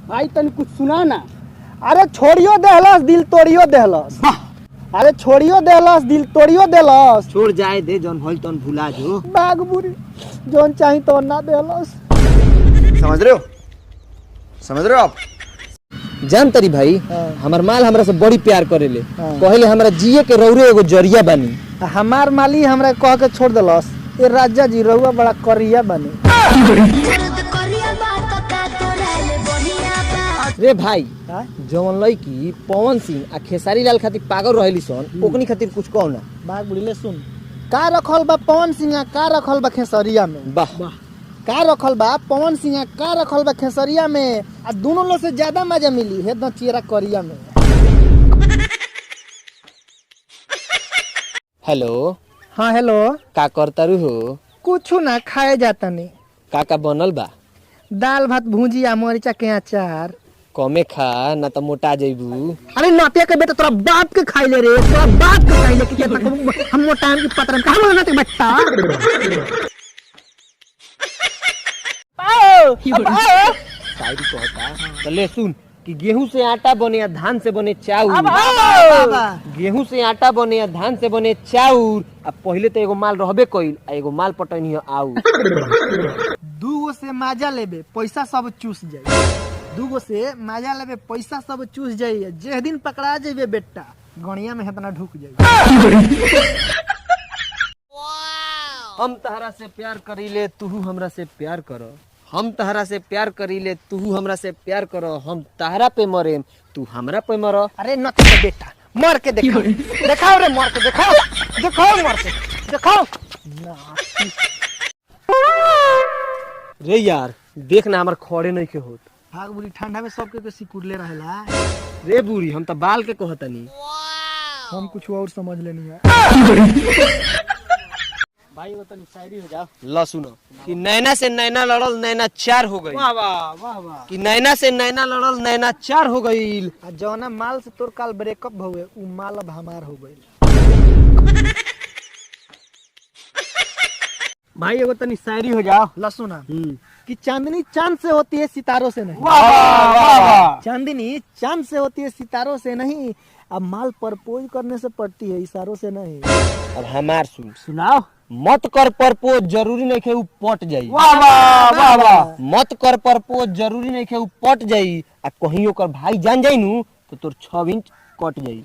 भाई तन कुछ सुना ना। अरे छोड़ियो देहलस दिल तोड़ियो देहलस। अरे छोड़ियो देहलस दिल तोड़ियो देहलस। छोड़ जाए दे जौन होल तौन भुला जो। बागबुरी जोन चाही तो ना देहलस। समझ रहे हो? समझ रहे हो आप? जान तरी भाई हमार माल हमरा से बड़ी प्यार करेले। हाँ। कहले हमरा जिए के रौरे एगो जरिया बानी। हमार माली हमरा कह के छोड़ देलस। ए राजा जी रउआ बड़ा करिया बने। रे भाई हाँ? जवन लड़की पवन सिंह आ खेसारी लाल खातिर पागल रहेली सन ओकनी खातिर कुछ कहो ना। बागबुरी ले सुन का रखल बा पवन सिंह का रखल बा खेसरिया में। वाह का रखल बा पवन सिंह का रखल बा खेसरिया में आ दोनों लोग से ज्यादा मजा मिली है न चेहरा करिया में। हेलो हाँ हेलो का करतारू हो? कुछ ना खाए जाता नहीं। का बनल बा? दाल भात भुजिया मरीचा के अचार। कमे खा ना तो मोटा जइबू। अरे नातिया के बेटा तोरा बाप के खाई ले रे तोरा बाप के खाई ले कि हम मोटा की पतरम का हम नाते बेटा। शायरी कहता तो ले सुन कि गेहूं से आटा बने या धान से बने चाउर। गेहूं से आटा बने या धान से बने चाउर। अब पहले तो एगो माल रहबे कइल आ एगो माल पटनी है आउ। दूगो से माजा लेबे पैसा सब चूस जाई। दूगो से माजा लेबे पैसा सब चूस जाई। जे दिन पकड़ा जेबे बेटा गणिया में हेतना ढुक जाई। हम तहरा से प्यार करीले तू हमरा से प्यार कर। हम तहरा से प्यार करीले तू हमरा से प्यार कर। हम तहरा पे मरेम तू हमरा पे मर। अरे नती के बेटा मर के दिखाओ दिखाओ रे मर के दिखाओ दिखाओ मर के दिखाओ। रे यार देख ना हमार खड़े नहीं के होत। भागबुरी ठंडा में सबके के सिकुड़ले रहेला। रे बूढ़ी हम तो बाल के कहतनी। हम कुछ और समझ लेनी है। भाई वो तनी शायरी हो जाओ। ला सुनो कि नैना से नैना लड़ल नैना चार हो गई। वाह वाह वाह वाह। कि नैना से नैना लड़ल नैना चार हो गई। आ जौना माल से तोर काल ब्रेकअप भवे उ माल अब हमार हो गइल। भाई एगो तनी शायरी हो जाओ। ला सुना कि चांदनी चांद से होती है सितारों से नहीं। वाह वाह वाह। चांदनी चांद से होती है सितारों से नहीं। अब माल प्रपोज करने से पड़ती है इशारों से नहीं। अब हमार सुन सुनाओ। मत कर प्रपोज जरूरी नहीं के उ पट जाई। वाह वाह वाह वाह। मत कर प्रपोज जरूरी नहीं के उ पट जाई। आ कहीं ओकर भाई जान जाई नु तो तोर 6 इंच कट जाई।